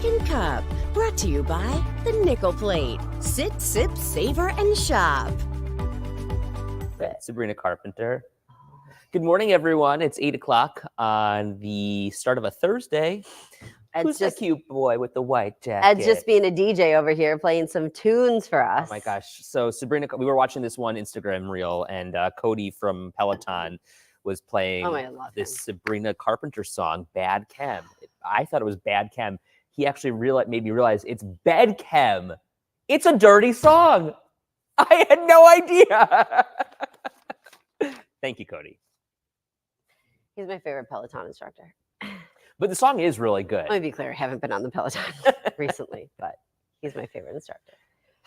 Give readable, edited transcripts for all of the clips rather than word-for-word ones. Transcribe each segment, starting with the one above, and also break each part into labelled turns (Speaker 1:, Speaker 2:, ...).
Speaker 1: Second Cup, brought to you by the Nickel Plate. Sit, sip, savor, and shop.
Speaker 2: Sabrina Carpenter. Good morning, everyone. It's 8 o'clock on the start of a Thursday. Who's that cute boy with the white jacket?
Speaker 3: Ed's just being a DJ over here, playing some tunes for us.
Speaker 2: Oh my gosh. So Sabrina, we were watching this one Instagram reel, and Cody from Peloton was playing this Sabrina Carpenter song, Bad Chem. I thought it was Bad Chem. He actually made me realize it's Bed Chem. It's a dirty song. I had no idea. Thank you, Cody.
Speaker 3: He's my favorite Peloton instructor.
Speaker 2: But the song is really good.
Speaker 3: Let me be clear, I haven't been on the Peloton recently, but he's my favorite instructor.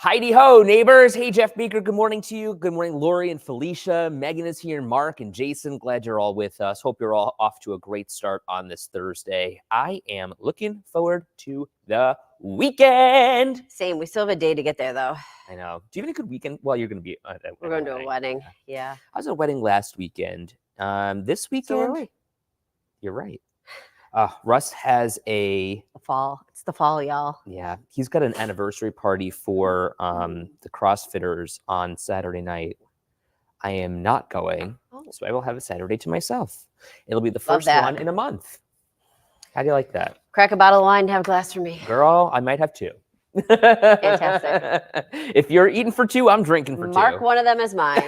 Speaker 2: Heidi ho, neighbors. Hey, Jeff Baker, good morning to you. Good morning, Lori and Felicia. Megan is here, Mark and Jason. Glad you're all with us. Hope you're all off to a great start on this Thursday. I am looking forward to the weekend.
Speaker 3: Same. We still have a day to get there, though.
Speaker 2: I know. Do you have any good weekend? Well, you're going to be at a
Speaker 3: We're going to a wedding. Yeah.
Speaker 2: I was at a wedding last weekend. This weekend,
Speaker 3: So are we.
Speaker 2: You're right. Russ has
Speaker 3: The fall. It's the fall, y'all.
Speaker 2: Yeah, he's got an anniversary party for the CrossFitters on Saturday night. I am not going, so I will have a Saturday to myself. It'll be the first one in a month. How do you like that?
Speaker 3: Crack a bottle of wine and have a glass for me.
Speaker 2: Girl, I might have two.
Speaker 3: Fantastic.
Speaker 2: If you're eating for two, I'm drinking for two.
Speaker 3: Mark one of them as mine.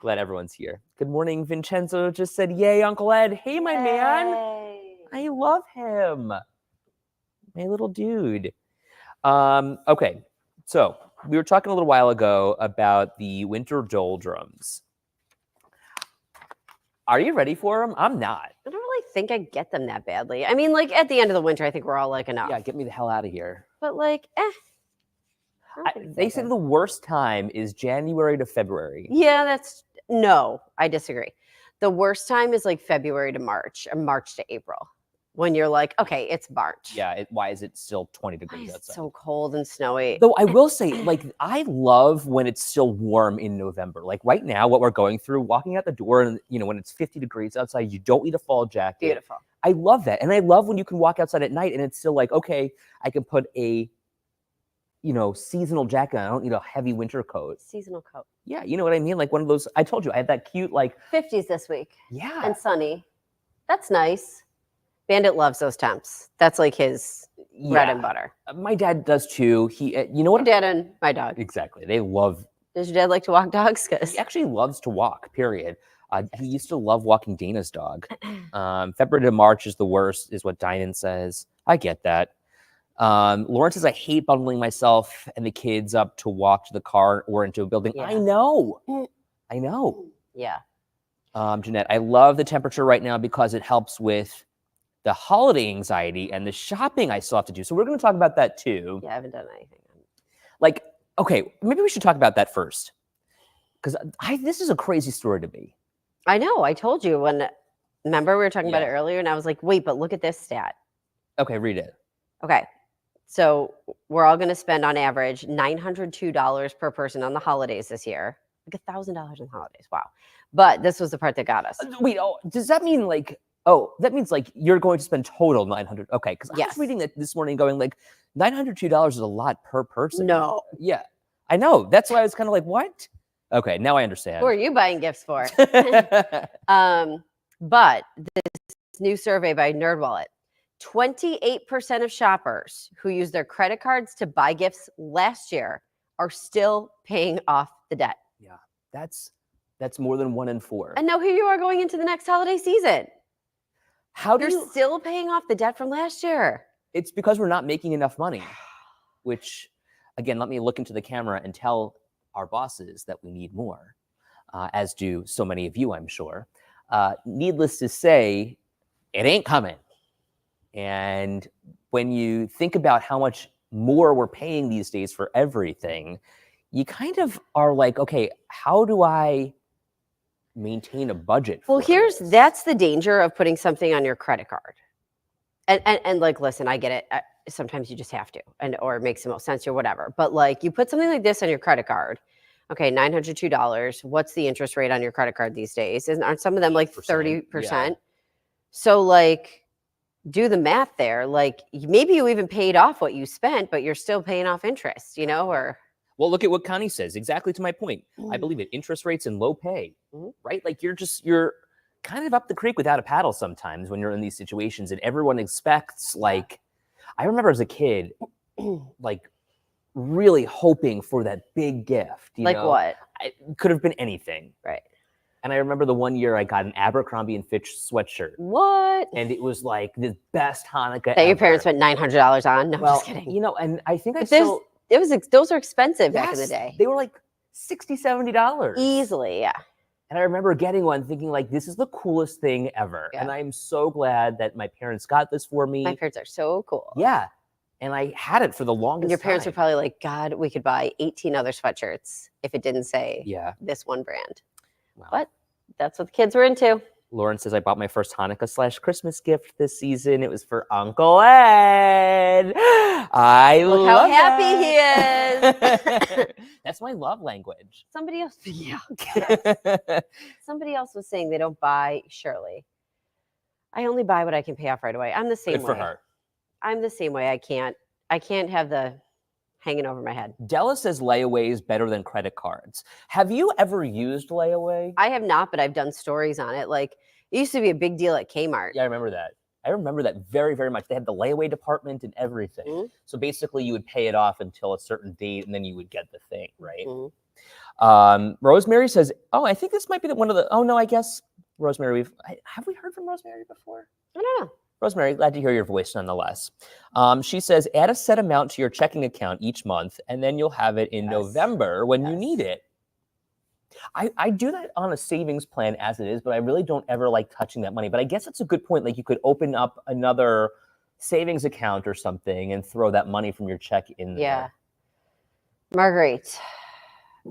Speaker 2: Glad everyone's here. Good morning. Vincenzo just said, yay, Uncle Ed. Hey, my man. I love him. My little dude. Okay, so we were talking a little while ago about the winter doldrums. Are you ready for them? I'm not.
Speaker 3: I don't really think I get them that badly. I mean, like, at the end of the winter, I think we're all like, enough.
Speaker 2: Yeah, get me the hell out of here.
Speaker 3: But, like,
Speaker 2: They say the worst time is January to February.
Speaker 3: Yeah, no, I disagree. The worst time is like February to March, or March to April, when you're like, okay, it's March.
Speaker 2: Yeah, why is it still 20 degrees outside?
Speaker 3: It's so cold and snowy.
Speaker 2: Though I will say, like, I love when it's still warm in November. Like right now, what we're going through, walking out the door and, when it's 50 degrees outside, you don't need a fall jacket.
Speaker 3: Beautiful.
Speaker 2: I love that. And I love when you can walk outside at night and it's still like, okay, I can put a seasonal jacket on. I don't need a heavy winter coat.
Speaker 3: Seasonal coat.
Speaker 2: Yeah, you know what I mean? Like one of those, I told you, I had that cute, like...
Speaker 3: 50s this week.
Speaker 2: Yeah.
Speaker 3: And sunny. That's nice. Bandit loves those temps. That's like his bread and butter.
Speaker 2: My dad does too. He, you know what?
Speaker 3: My dad and my dog.
Speaker 2: Exactly. They love...
Speaker 3: Does your dad like to walk dogs?
Speaker 2: He actually loves to walk, period. He used to love walking Dana's dog. February to March is the worst, is what Dinan says. I get that. Lauren says, I hate bundling myself and the kids up to walk to the car or into a building. Yeah. I know.
Speaker 3: Yeah.
Speaker 2: Jeanette, I love the temperature right now because it helps with the holiday anxiety and the shopping I still have to do. So we're going to talk about that too.
Speaker 3: Yeah, I haven't done anything.
Speaker 2: Like, okay, maybe we should talk about that first. Because this is a crazy story to me.
Speaker 3: I know. I told you remember we were talking about it earlier and I was like, wait, but look at this stat.
Speaker 2: Okay, read it.
Speaker 3: Okay. So we're all going to spend on average $902 per person on the holidays this year. Like $1,000 on the holidays. Wow. But this was the part that got us.
Speaker 2: Wait, does that mean that means like you're going to spend total $900? Okay, because I was reading that this morning going like $902 is a lot per person.
Speaker 3: No.
Speaker 2: Yeah, I know. That's why I was kind of like, what? Okay, now I understand.
Speaker 3: Who are you buying gifts for? But this new survey by NerdWallet, 28% of shoppers who use their credit cards to buy gifts last year are still paying off the debt.
Speaker 2: Yeah, that's more than 1 in 4.
Speaker 3: And now here you are going into the next holiday season. You're still paying off the debt from last year.
Speaker 2: It's because we're not making enough money, which, again, let me look into the camera and tell our bosses that we need more, as do so many of you, I'm sure. Needless to say, it ain't coming. And when you think about how much more we're paying these days for everything, you kind of are like, okay, how do I maintain a budget?
Speaker 3: Well, that's the danger of putting something on your credit card. And like, listen, I get it. Sometimes you just have to, or it makes the most sense or whatever. But like, you put something like this on your credit card. Okay, $902. What's the interest rate on your credit card these days? Aren't some of them like 30%?
Speaker 2: Yeah.
Speaker 3: So like, do the math there. Like maybe you even paid off what you spent, but you're still paying off interest, or
Speaker 2: Well, look at what Connie says. Exactly to my point. I
Speaker 3: Mm.
Speaker 2: believe it. Interest rates and low pay,
Speaker 3: Mhm.
Speaker 2: right? Like you're kind of up the creek without a paddle sometimes when you're in these situations, and everyone expects like. I remember as a kid, like really hoping for that big gift. You
Speaker 3: like
Speaker 2: know?
Speaker 3: what?
Speaker 2: It could have been anything.
Speaker 3: Right.
Speaker 2: And I remember the one year I got an Abercrombie and Fitch sweatshirt,
Speaker 3: What?
Speaker 2: and it was like the best Hanukkah
Speaker 3: That your
Speaker 2: ever.
Speaker 3: parents spent $900 on? No,
Speaker 2: Well,
Speaker 3: just kidding.
Speaker 2: and I think I
Speaker 3: But there's-
Speaker 2: still
Speaker 3: those are expensive back in the
Speaker 2: yes,
Speaker 3: day.
Speaker 2: they were like $60, $70.
Speaker 3: Easily, yeah.
Speaker 2: And I remember getting one thinking like, this is the coolest thing ever.
Speaker 3: Yeah.
Speaker 2: And I'm so glad that my parents got this for me.
Speaker 3: My parents are so cool.
Speaker 2: Yeah. And I had it for the longest
Speaker 3: And your parents
Speaker 2: time.
Speaker 3: were probably like, God, we could buy 18 other sweatshirts if it didn't say
Speaker 2: Yeah.
Speaker 3: this one brand.
Speaker 2: Wow.
Speaker 3: But that's what the kids were into.
Speaker 2: Lauren says, I bought my first Hanukkah/Christmas gift this season. It was for Uncle Ed. I
Speaker 3: Look how
Speaker 2: love
Speaker 3: happy
Speaker 2: that.
Speaker 3: he is.
Speaker 2: That's my love language.
Speaker 3: Somebody else, somebody else was saying they don't buy Shirley. I only buy what I can pay off right away. I'm the same
Speaker 2: Good for
Speaker 3: way.
Speaker 2: her.
Speaker 3: I'm the same way. I can't have the hanging over my head.
Speaker 2: Della says layaway is better than credit cards. Have you ever used layaway?
Speaker 3: I have not, but I've done stories on it. Like it used to be a big deal at Kmart.
Speaker 2: Yeah, I remember that. I remember that very, very much. They had the layaway department and everything.
Speaker 3: Mhm.
Speaker 2: So basically, you would pay it off until a certain date, and then you would get the thing, right?
Speaker 3: Mhm.
Speaker 2: Rosemary says, "Oh, I think this might be one of the." Oh no, I guess Rosemary. Have we heard from Rosemary before?
Speaker 3: I don't know.
Speaker 2: Rosemary, glad to hear your voice nonetheless. She says, add a set amount to your checking account each month, and then you'll have it in
Speaker 3: Yes.
Speaker 2: November when you
Speaker 3: Yes.
Speaker 2: need it. I do that on a savings plan as it is, but I really don't ever like touching that money. But I guess that's a good point. Like you could open up another savings account or something and throw that money from your check in there.
Speaker 3: Yeah. Marguerite,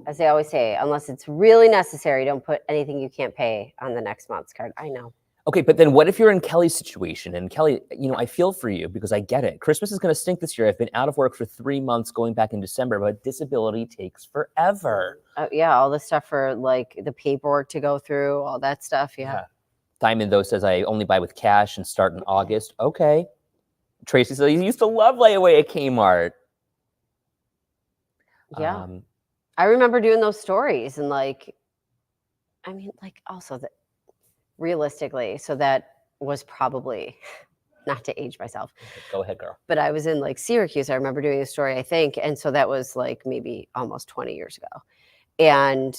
Speaker 3: as they always say, unless it's really necessary, don't put anything you can't pay on the next month's card. I know.
Speaker 2: Okay, but then what if you're in Kelly's situation? And Kelly, I feel for you because I get it. Christmas is going to stink this year. I've been out of work for 3 months going back in December, but disability takes forever.
Speaker 3: Yeah, all the stuff for like the paperwork to go through, all that stuff. Yeah.
Speaker 2: Diamond, though, says I only buy with cash and start in August. Okay. Tracy says, you used to love layaway at Kmart.
Speaker 3: Yeah. I remember doing those stories and also that realistically, so that was probably not to age myself.
Speaker 2: Go ahead, girl.
Speaker 3: But I was in like Syracuse. I remember doing a story, I think. And so that was like maybe almost 20 years ago. And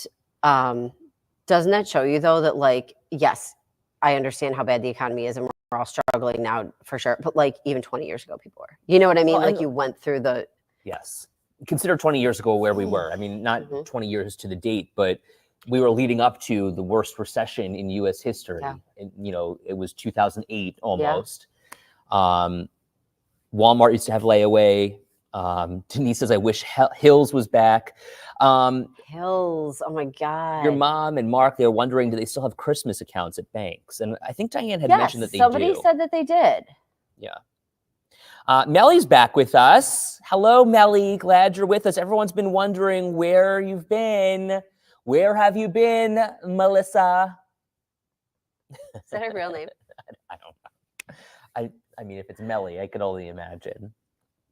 Speaker 3: doesn't that show you though that like, yes, I understand how bad the economy is and we're all struggling now for sure. But like even 20 years ago, people were, you know what I mean?
Speaker 2: Well,
Speaker 3: like you went through the.
Speaker 2: Yes. Consider 20 years ago where we were. I mean, not
Speaker 3: Mhm.
Speaker 2: 20 years to the date, but we were leading up to the worst recession in U.S. history.
Speaker 3: Yeah.
Speaker 2: And, it was 2008 almost. Walmart used to have layaway. Denise says, I wish Hills was back.
Speaker 3: Hills. Oh my God.
Speaker 2: Your mom and Mark, they were wondering, do they still have Christmas accounts at banks? And I think Diane had mentioned that they
Speaker 3: somebody
Speaker 2: do.
Speaker 3: said that they did.
Speaker 2: Yeah. Melly's back with us. Hello, Melly. Glad you're with us. Everyone's been wondering where you've been. Where have you been, Melissa?
Speaker 3: Is that her real name?
Speaker 2: I don't know. I mean, if it's Melly, I could only imagine.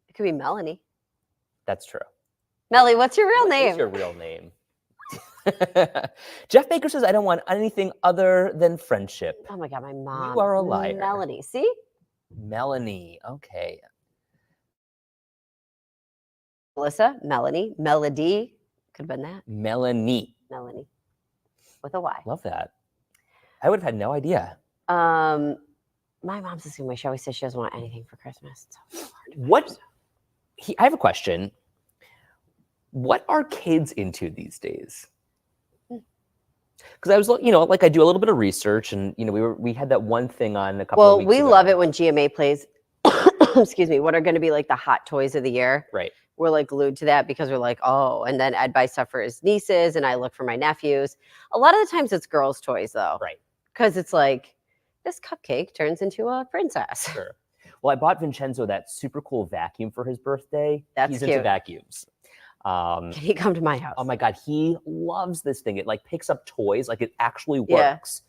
Speaker 3: It could be Melanie.
Speaker 2: That's true.
Speaker 3: Melly, what's your real
Speaker 2: What
Speaker 3: name?
Speaker 2: is your real name? Jeff Baker says, I don't want anything other than friendship.
Speaker 3: Oh my God, my mom.
Speaker 2: You are a liar.
Speaker 3: Melanie. See?
Speaker 2: Melanie. Okay.
Speaker 3: Melissa, Melanie, Melody. Could have been that.
Speaker 2: Melanie.
Speaker 3: Melanie. With a Y.
Speaker 2: Love that. I would have had no idea.
Speaker 3: My mom's the same way. She always says she doesn't want anything for Christmas. It's so hard to buy
Speaker 2: What?
Speaker 3: stuff.
Speaker 2: I have a question. What are kids into these days? Because I was, like I do a little bit of research, and we had that one thing on a couple of
Speaker 3: Well,
Speaker 2: weeks
Speaker 3: we
Speaker 2: ago.
Speaker 3: love it when GMA plays. Excuse me. What are going to be like the hot toys of the year?
Speaker 2: Right.
Speaker 3: We're like glued to that because we're like, oh, and then Ed buys stuff for his nieces, and I look for my nephews. A lot of the times it's girls' toys though,
Speaker 2: Right.
Speaker 3: Because it's like this cupcake turns into a princess.
Speaker 2: Sure. Well, I bought Vincenzo that super cool vacuum for his birthday.
Speaker 3: That's
Speaker 2: He's into
Speaker 3: cute.
Speaker 2: vacuums.
Speaker 3: Can he come to my house?
Speaker 2: Oh my God, he loves this thing. It like picks up toys, like it actually
Speaker 3: Yeah.
Speaker 2: works.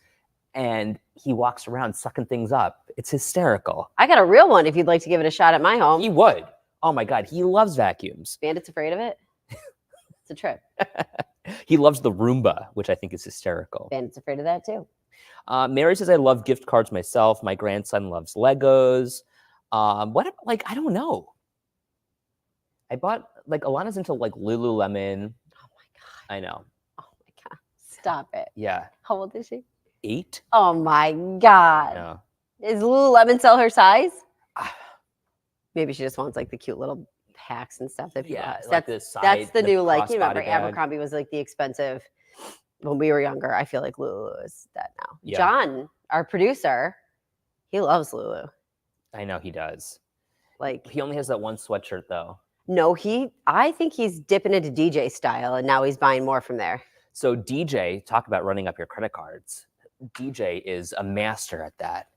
Speaker 2: and he walks around sucking things up. It's hysterical.
Speaker 3: I got a real one if you'd like to give it a shot at my home.
Speaker 2: He would. Oh my God, he loves vacuums.
Speaker 3: Bandit's afraid of it. It's a trip.
Speaker 2: He loves the Roomba, which I think is hysterical.
Speaker 3: Bandit's afraid of that too.
Speaker 2: Mary says, I love gift cards myself. My grandson loves Legos. Like, I don't know. I bought, like, Alana's into, like, Lululemon.
Speaker 3: Oh my God.
Speaker 2: I know.
Speaker 3: Oh my God. Stop it.
Speaker 2: Yeah.
Speaker 3: How old is she?
Speaker 2: 8?
Speaker 3: Oh my God.
Speaker 2: No.
Speaker 3: Is Lululemon sell her size? Maybe she just wants like the cute little hacks and stuff that people have.
Speaker 2: like
Speaker 3: That's the new, like, you remember
Speaker 2: crossbody bag.
Speaker 3: Abercrombie was like the expensive when we were younger. I feel like Lulu is that now.
Speaker 2: Yeah.
Speaker 3: John, our producer, he loves Lulu.
Speaker 2: I know he does.
Speaker 3: Like,
Speaker 2: He only has that one sweatshirt, though.
Speaker 3: no, I think he's dipping into DJ style and now he's buying more from there.
Speaker 2: So DJ, talk about running up your credit cards. DJ is a master at that.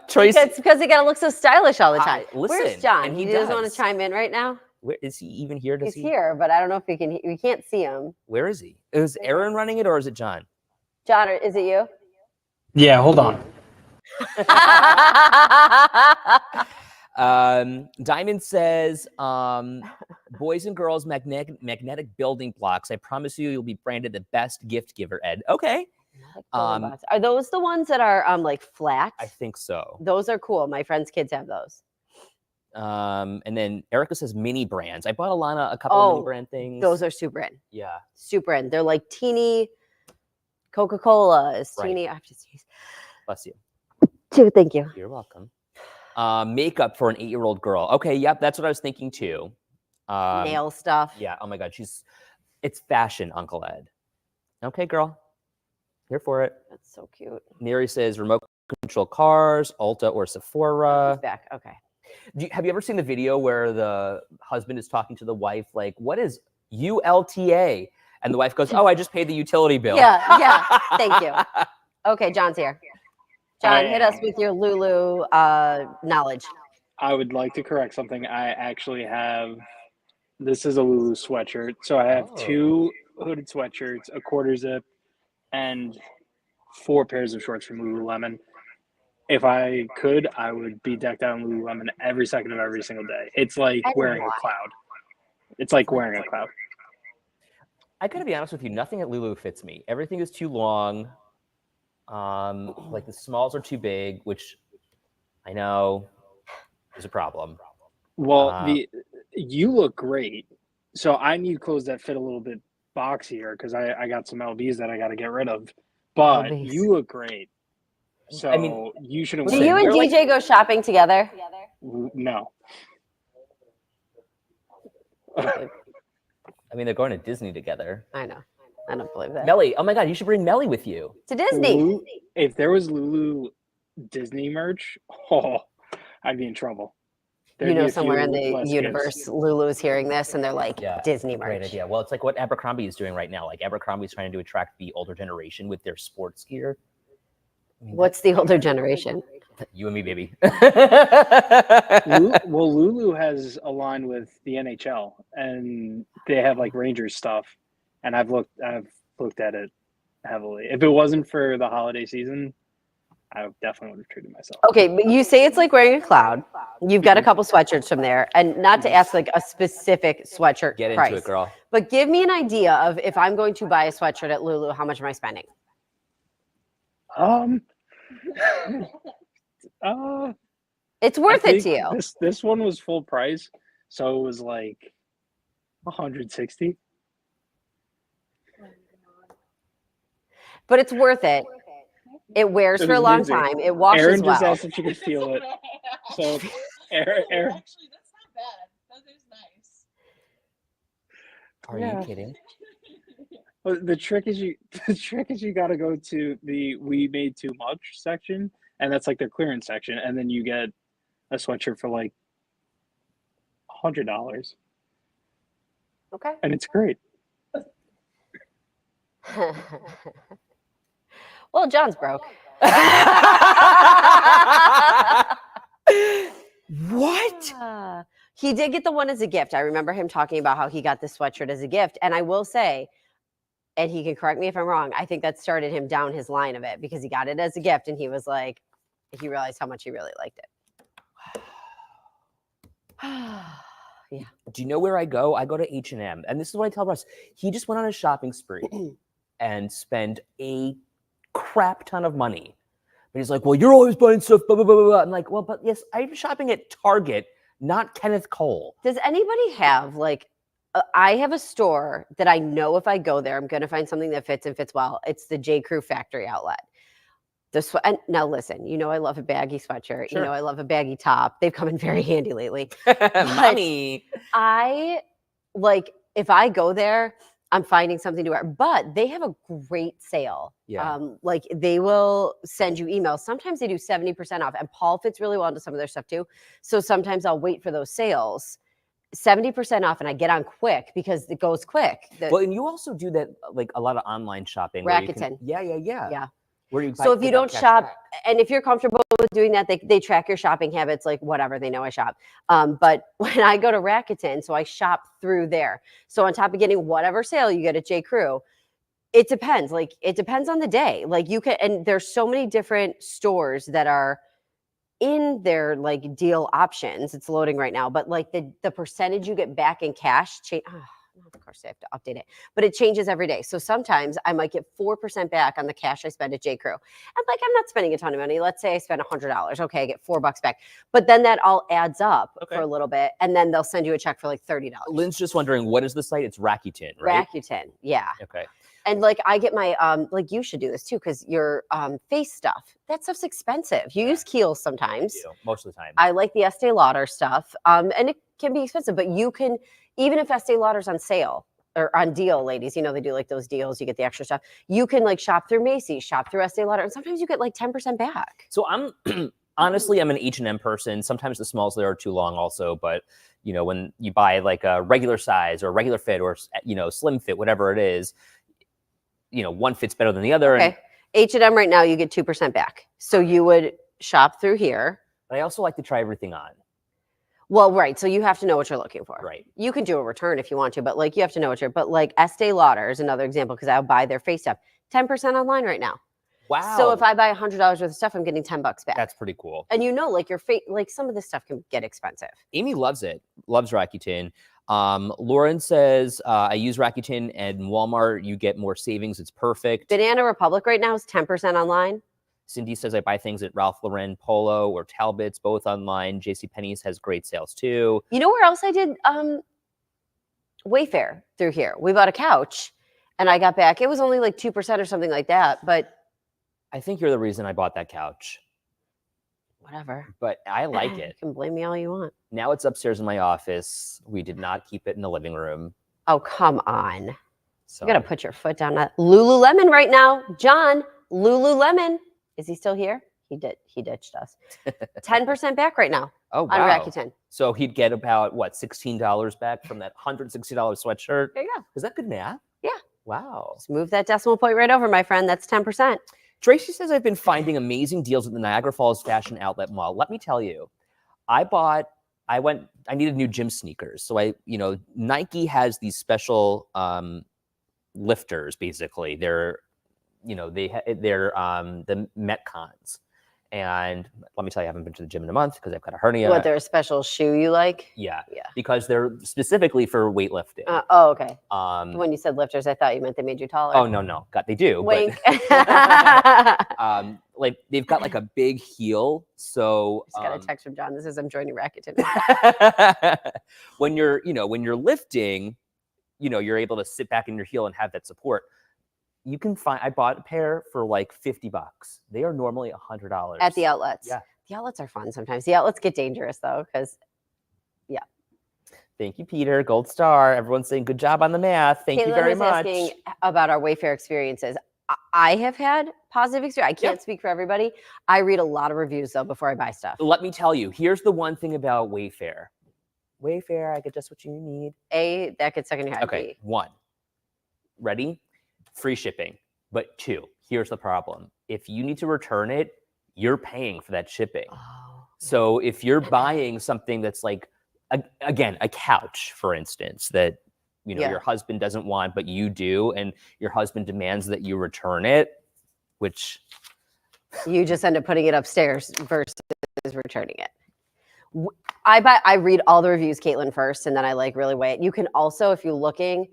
Speaker 2: Tracy,
Speaker 3: It's because he got to look so stylish all the time. Where's
Speaker 2: listen,
Speaker 3: John?
Speaker 2: and
Speaker 3: He
Speaker 2: he
Speaker 3: doesn't want
Speaker 2: does.
Speaker 3: to chime in right now.
Speaker 2: where is he even here?
Speaker 3: He's here, but I don't know if we can't see him.
Speaker 2: Where is he? Is Aaron running it or is it John?
Speaker 3: John, is it you?
Speaker 4: Yeah, hold on.
Speaker 2: Diamond says, boys and girls magnetic building blocks. I promise you'll be branded the best gift giver, Ed. Okay.
Speaker 3: Are those the ones that are like flat?
Speaker 2: I think so.
Speaker 3: Those are cool. My friends' kids have those.
Speaker 2: And then Erica says mini brands. I bought Alana a couple of mini brand things.
Speaker 3: Those are super in.
Speaker 2: Yeah.
Speaker 3: Super in. They're like teeny Coca-Cola is
Speaker 2: Right.
Speaker 3: teeny. I have to sneeze.
Speaker 2: Bless you.
Speaker 3: Thank you.
Speaker 2: You're welcome. Makeup for an 8-year-old girl. Okay, yep, that's what I was thinking too.
Speaker 3: Nail stuff.
Speaker 2: Yeah. Oh my God, it's fashion, Uncle Ed. Okay, girl. Here for it.
Speaker 3: That's so cute.
Speaker 2: Neri says remote control cars, Ulta or
Speaker 3: He's
Speaker 2: Sephora.
Speaker 3: back. Okay.
Speaker 2: Have you ever seen the video where the husband is talking to the wife like, what is ULTA? And the wife goes, oh, I just paid the utility bill.
Speaker 3: Yeah. Thank you. Okay, John's here. John, hit us with your Lulu knowledge.
Speaker 4: I would like to correct something. I actually have, this is a Lulu sweatshirt. So I have 2 hooded sweatshirts, a quarter zip, and 4 pairs of shorts from Lululemon. If I could, I would be decked out in Lululemon every second of every single day. It's like wearing a cloud. It's like wearing a cloud.
Speaker 2: I gotta be honest with you, nothing at Lulu fits me. Everything is too long. Like the smalls are too big, which I know is a problem.
Speaker 4: Well, you look great. So I need clothes that fit a little bit boxier because I got some LBs that I got to get rid of. But
Speaker 3: LBs.
Speaker 4: you look great. So
Speaker 2: I mean,
Speaker 4: you shouldn't.
Speaker 3: Do you and
Speaker 2: We're like-
Speaker 3: DJ go shopping together?
Speaker 4: No.
Speaker 2: I mean, they're going to Disney together.
Speaker 3: I know. I don't believe that.
Speaker 2: Melly, oh my God, you should bring Melly with you.
Speaker 3: To Disney.
Speaker 4: Lulu, if there was Lulu Disney merch, I'd be in trouble. There'd
Speaker 3: You
Speaker 4: be
Speaker 3: know,
Speaker 4: a
Speaker 3: somewhere in
Speaker 4: few
Speaker 3: the
Speaker 4: less
Speaker 3: universe,
Speaker 4: gifts.
Speaker 3: Lulu is hearing this and they're like,
Speaker 2: Yeah,
Speaker 3: Disney merch.
Speaker 2: Great idea. Well, it's like what Abercrombie is doing right now. Like Abercrombie's trying to attract the older generation with their sports gear. I mean,
Speaker 3: What's the older generation?
Speaker 2: you and me, baby.
Speaker 4: Well, Lulu has aligned with the NHL, and they have like Rangers stuff. And I've looked at it heavily. If it wasn't for the holiday season, I definitely would have treated myself.
Speaker 3: Okay, but you say it's like wearing a cloud. You've got a couple sweatshirts from there, and not to ask like a specific sweatshirt
Speaker 2: Get
Speaker 3: price,
Speaker 2: into it, girl.
Speaker 3: but give me an idea of if I'm going to buy a sweatshirt at Lulu, how much am I spending? It's worth it to you.
Speaker 4: This one was full price, so it was like 160.
Speaker 3: But it's worth it. It wears
Speaker 4: It
Speaker 3: for a
Speaker 4: was
Speaker 3: long
Speaker 4: amazing.
Speaker 3: time. It washes
Speaker 4: Aaron just
Speaker 3: well.
Speaker 4: asked if she could feel it. So, Aaron,
Speaker 5: Actually, that's not bad. That is nice.
Speaker 2: Are
Speaker 4: Yeah.
Speaker 2: you kidding?
Speaker 4: well, the trick is you got to go to the "we made too much" section, and that's like their clearance section, and then you get a sweatshirt for like $100,
Speaker 3: Okay.
Speaker 4: and it's great.
Speaker 3: Well, John's broke.
Speaker 2: What?
Speaker 3: He did get the one as a gift. I remember him talking about how he got this sweatshirt as a gift. And I will say, and he can correct me if I'm wrong. I think that started him down his line of it because he got it as a gift and he was like, he realized how much he really liked it.
Speaker 2: Do you know where I go? I go to H&M. And this is what I tell Russ. He just went on a shopping spree and spent a crap ton of money. But he's like, well, you're always buying stuff, blah, blah, blah, blah. I'm like, well, but yes, I'm shopping at Target, not Kenneth Cole.
Speaker 3: Does anybody have like, I have a store that I know if I go there, I'm going to find something that fits and fits well. It's the J. Crew factory outlet. And now listen, you know I love a baggy sweatshirt.
Speaker 2: Sure.
Speaker 3: You know I love a baggy top. They've come in very handy lately.
Speaker 2: Money.
Speaker 3: I like if I go there, I'm finding something to wear. But they have a great sale.
Speaker 2: Yeah.
Speaker 3: Like they will send you emails. Sometimes they do 70% off, and Paul fits really well into some of their stuff too. So sometimes I'll wait for those sales. 70% off, and I get on quick because it goes quick.
Speaker 2: Well, and you also do that, like a lot of online shopping. where you can-
Speaker 3: Rakuten.
Speaker 2: Yeah. Where you
Speaker 3: So if you
Speaker 2: pick up
Speaker 3: don't
Speaker 2: cash
Speaker 3: shop,
Speaker 2: back.
Speaker 3: and if you're comfortable with doing that, they track your shopping habits, like whatever, they know I shop. But when I go to Rakuten, so I shop through there. So on top of getting whatever sale you get at J. Crew, it depends. Like it depends on the day. Like you can, and there's so many different stores that are in their like deal options. It's loading right now, but like the percentage you get back in cash change. Of course, I have to update it, but it changes every day. So sometimes I might get 4% back on the cash I spend at J. Crew. And like, I'm not spending a ton of money. Let's say I spend $100. Okay, I get $4 back. But then that all adds up
Speaker 2: Okay.
Speaker 3: for a little bit. And then they'll send you a check for like $30.
Speaker 2: Lynn's just wondering, what is the site? It's Rakuten, right?
Speaker 3: Rakuten, yeah.
Speaker 2: Okay.
Speaker 3: And like I get my, like you should do this too, because your face stuff, that stuff's expensive. You use Kiehl's sometimes.
Speaker 2: Most of the time.
Speaker 3: I like the Estee Lauder stuff, and it can be expensive, but you can, even if Estee Lauder's on sale or on deal, ladies, you know, they do like those deals, you get the extra stuff. You can like shop through Macy's, shop through Estee Lauder, and sometimes you get like 10% back.
Speaker 2: So I'm honestly, I'm an H&M person. Sometimes the smalls there are too long also, but you know, when you buy like a regular size or a regular fit or, you know, slim fit, whatever it is, you know, one fits better than the other.
Speaker 3: Okay. H&M right now, you get 2% back. So you would shop through here.
Speaker 2: But I also like to try everything on.
Speaker 3: Well, right. So you have to know what you're looking for.
Speaker 2: Right.
Speaker 3: You can do a return if you want to, but like you have to know what you're, but like Estee Lauder is another example because I'll buy their face stuff. 10% online right now.
Speaker 2: Wow.
Speaker 3: So if I buy $100 worth of stuff, I'm getting $10 back.
Speaker 2: That's pretty cool.
Speaker 3: And you know, like your face, like some of this stuff can get expensive.
Speaker 2: Amy loves it. Loves Rakuten. Lauren says, I use Rakuten and Walmart. You get more savings. It's perfect.
Speaker 3: Banana Republic right now is 10% online.
Speaker 2: Cindy says, I buy things at Ralph Lauren, Polo, or Talbot's, both online. JCPenney's has great sales too.
Speaker 3: You know where else I did Wayfair through here? We bought a couch and I got back. It was only like 2% or something like that, but
Speaker 2: I think you're the reason I bought that couch,
Speaker 3: whatever.
Speaker 2: but I like
Speaker 3: You
Speaker 2: it.
Speaker 3: can blame me all you want.
Speaker 2: Now it's upstairs in my office. We did not keep it in the living room.
Speaker 3: Oh, come on.
Speaker 2: So
Speaker 3: You got to put your foot down. Lululemon right now. John, Lululemon. Is he still here? He did. He ditched us. 10% back right now
Speaker 2: oh,
Speaker 3: on
Speaker 2: wow.
Speaker 3: Rakuten.
Speaker 2: So he'd get about, what, $16 back from that $160 sweatshirt?
Speaker 3: There you go.
Speaker 2: Is that good math?
Speaker 3: Yeah.
Speaker 2: Wow.
Speaker 3: Just move that decimal point right over, my friend. That's 10%.
Speaker 2: Tracy says, I've been finding amazing deals at the Niagara Falls Fashion Outlet Mall. Let me tell you, I needed new gym sneakers. So Nike has these special lifters, basically. They're the Metcons. And let me tell you, I haven't been to the gym in a month because I've got a hernia.
Speaker 3: What, they're a special shoe you like?
Speaker 2: Yeah.
Speaker 3: Yeah.
Speaker 2: Because they're specifically for weightlifting.
Speaker 3: Oh, okay.
Speaker 2: Um,
Speaker 3: When you said lifters, I thought you meant they made you taller.
Speaker 2: oh, no. God, they do.
Speaker 3: Wink.
Speaker 2: But, like they've got like a big heel. So
Speaker 3: Just got a text from John. This is I'm joining Rakuten.
Speaker 2: when you're lifting, you're able to sit back in your heel and have that support. You can find, I bought a pair for like $50. They are normally $100
Speaker 3: At the outlets.
Speaker 2: Yeah.
Speaker 3: The outlets are fun sometimes. The outlets get dangerous though, because
Speaker 2: Thank you, Peter. Gold star. Everyone's saying good job on the math. Thank you very
Speaker 3: was
Speaker 2: much.
Speaker 3: asking about our Wayfair experiences. I have had positive experience. I can't speak for everybody. I read a lot of reviews though before I buy stuff.
Speaker 2: Let me tell you, here's the one thing about Wayfair. Wayfair, I get just what you need.
Speaker 3: A, that gets stuck in your head.
Speaker 2: Okay, 1. Ready? Free shipping. But 2, here's the problem. If you need to return it, you're paying for that shipping.
Speaker 3: Oh.
Speaker 2: So if you're buying something that's like, again, a couch, for instance, that
Speaker 3: Yeah.
Speaker 2: your husband doesn't want, but you do, and your husband demands that you return it, which
Speaker 3: You just end up putting it upstairs versus returning it. I read all the reviews, Caitlin, first, and then I like really weigh it. You can also, if you're looking,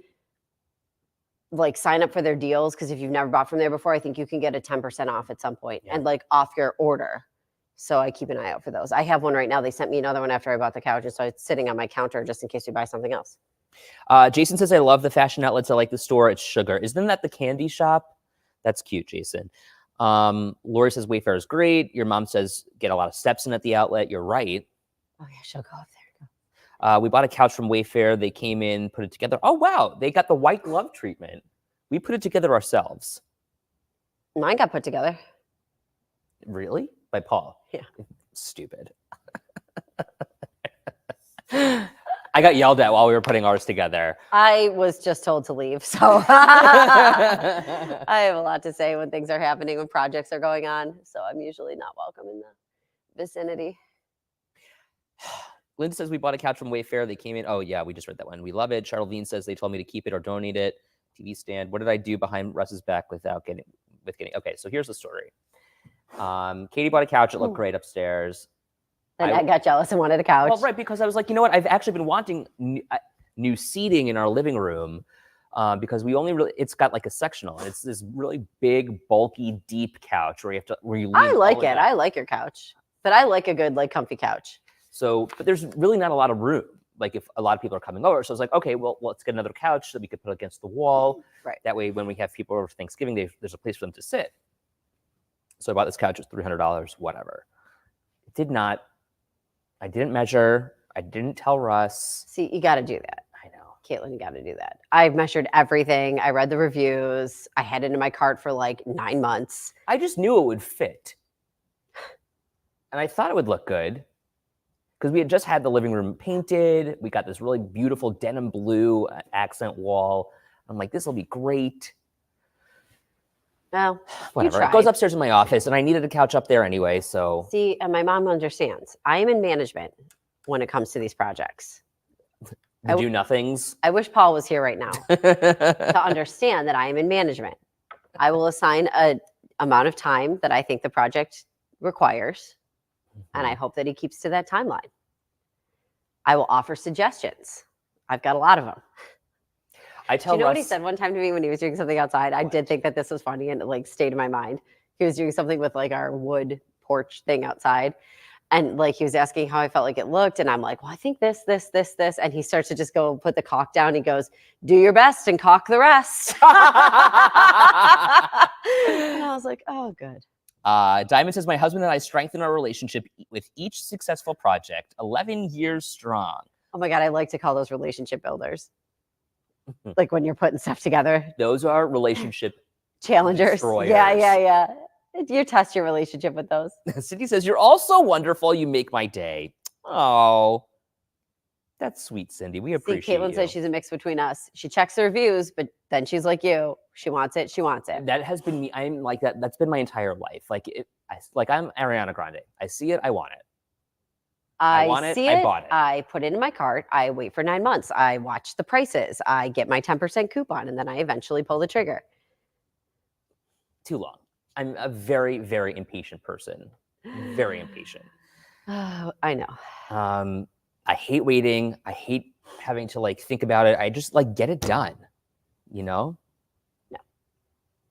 Speaker 3: like sign up for their deals, because if you've never bought from there before, I think you can get a 10% off at some point and like off your order. So I keep an eye out for those. I have one right now. They sent me another one after I bought the couch, and so it's sitting on my counter just in case we buy something else.
Speaker 2: Jason says, I love the fashion outlets. I like the store. It's sugar. Isn't that the candy shop? That's cute, Jason. Lori says Wayfair is great. Your mom says get a lot of steps in at the outlet. You're right.
Speaker 3: Oh yeah, she'll go up there.
Speaker 2: We bought a couch from Wayfair. They came in, put it together. Oh, wow. They got the white glove treatment. We put it together ourselves.
Speaker 3: Mine got put together.
Speaker 2: Really? By Paul?
Speaker 3: Yeah.
Speaker 2: Stupid. I got yelled at while we were putting ours together.
Speaker 3: I was just told to leave, so I have a lot to say when things are happening, when projects are going on. So I'm usually not welcome in the vicinity.
Speaker 2: Linda says we bought a couch from Wayfair. They came in. Oh, yeah, we just read that one. We love it. Charlene says they told me to keep it or donate it. TV stand. What did I do behind Russ's back without getting? Okay, so here's the story. Katie bought a couch. It looked great upstairs.
Speaker 3: And I got jealous and wanted a couch.
Speaker 2: Well, right, because I was like, you know what? I've actually been wanting new seating in our living room because we only really, it's got like a sectional. It's this really big, bulky, deep couch where you lean.
Speaker 3: I like it. I like your couch, but I like a good, like, comfy couch.
Speaker 2: So, but there's really not a lot of room. Like if a lot of people are coming over, so I was like, okay, well, let's get another couch that we could put against the wall.
Speaker 3: Right.
Speaker 2: That way, when we have people over for Thanksgiving, there's a place for them to sit. So I bought this couch. It's $300, whatever. I didn't measure. I didn't tell Russ.
Speaker 3: See, you got to do that.
Speaker 2: I know.
Speaker 3: Caitlin, you got to do that. I measured everything. I read the reviews. I had it in my cart for like 9 months.
Speaker 2: I just knew it would fit. And I thought it would look good because we had just had the living room painted. We got this really beautiful denim blue accent wall. I'm like, this will be great.
Speaker 3: Well,
Speaker 2: Whatever. It goes upstairs in my office, and I needed a couch up there anyway, so.
Speaker 3: See, and my mom understands. I am in management when it comes to these projects.
Speaker 2: The do-nothings.
Speaker 3: I wish Paul was here right now to understand that I am in management. I will assign a amount of time that I think the project requires, and I hope that he keeps to that timeline. I will offer suggestions. I've got a lot of them.
Speaker 2: I tell
Speaker 3: Do you know
Speaker 2: Russ,
Speaker 3: what he said one time to me when he was doing something outside? I did think that this was funny and it like stayed in my mind. He was doing something with like our wood porch thing outside. And like he was asking how I felt like it looked. And I'm like, well, I think this. And he starts to just go put the caulk down. He goes, do your best and caulk the rest. And I was like, oh, good.
Speaker 2: Diamond says, my husband and I strengthen our relationship with each successful project, 11 years strong.
Speaker 3: Oh my God, I like to call those relationship builders. Like when you're putting stuff together.
Speaker 2: Those are relationship
Speaker 3: Challengers.
Speaker 2: destroyers.
Speaker 3: Yeah. You test your relationship with those.
Speaker 2: Cindy says, you're all so wonderful. You make my day. Oh, that's sweet, Cindy. We
Speaker 3: See,
Speaker 2: appreciate
Speaker 3: Caitlin
Speaker 2: you.
Speaker 3: says she's a mix between us. She checks the reviews, but then she's like you. She wants it. She wants it.
Speaker 2: That has been me. I'm like that. That's been my entire life. Like I'm Ariana Grande. I see it. I want it. I want it,
Speaker 3: see
Speaker 2: I
Speaker 3: it.
Speaker 2: bought it.
Speaker 3: I put it in my cart. I wait for 9 months. I watch the prices. I get my 10% coupon, and then I eventually pull the trigger.
Speaker 2: Too long. I'm a very, very impatient person. Very impatient.
Speaker 3: Oh, I know.
Speaker 2: I hate waiting. I hate having to like think about it. I just like get it done, you know?
Speaker 3: No.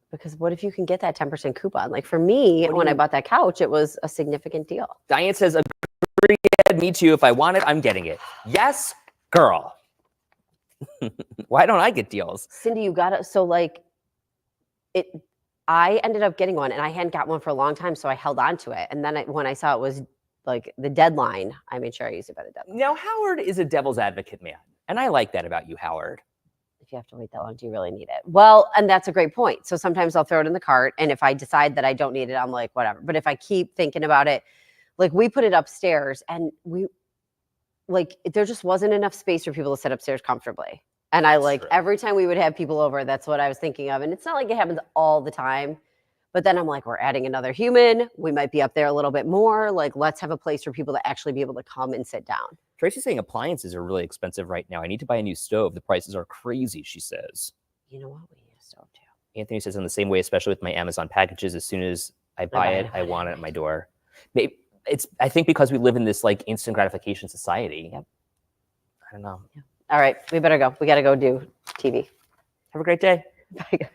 Speaker 3: Because what if you can get that 10% coupon? Like for me, when I bought that couch, it was a significant deal.
Speaker 2: Diane says, agree, me too. If I want it, I'm getting it. Yes, girl. Why don't I get deals?
Speaker 3: Cindy, you got it. So like I ended up getting one and I hadn't got one for a long time. So I held on to it. And then when I saw it was like the deadline, I made sure I used it by the deadline.
Speaker 2: Now, Howard is a devil's advocate man. And I like that about you, Howard.
Speaker 3: If you have to wait that long, do you really need it? Well, and that's a great point. So sometimes I'll throw it in the cart. And if I decide that I don't need it, I'm like, whatever. But if I keep thinking about it, like we put it upstairs and there just wasn't enough space for people to sit upstairs comfortably. And I
Speaker 2: That's true.
Speaker 3: every time we would have people over, that's what I was thinking of. And it's not like it happens all the time, But then I'm like, we're adding another human. We might be up there a little bit more. Like, let's have a place for people to actually be able to come and sit down.
Speaker 2: Tracy's saying appliances are really expensive right now. I need to buy a new stove. The prices are crazy, she says.
Speaker 3: You know what? We need a stove too.
Speaker 2: Anthony says in the same way, especially with my Amazon packages, as soon as I buy it, I want it at my door. Maybe it's, I think because we live in this like instant gratification society.
Speaker 3: Yep.
Speaker 2: I don't know.
Speaker 3: All right, we better go. We got to go do TV.
Speaker 2: Have a great day.
Speaker 3: Bye, guys.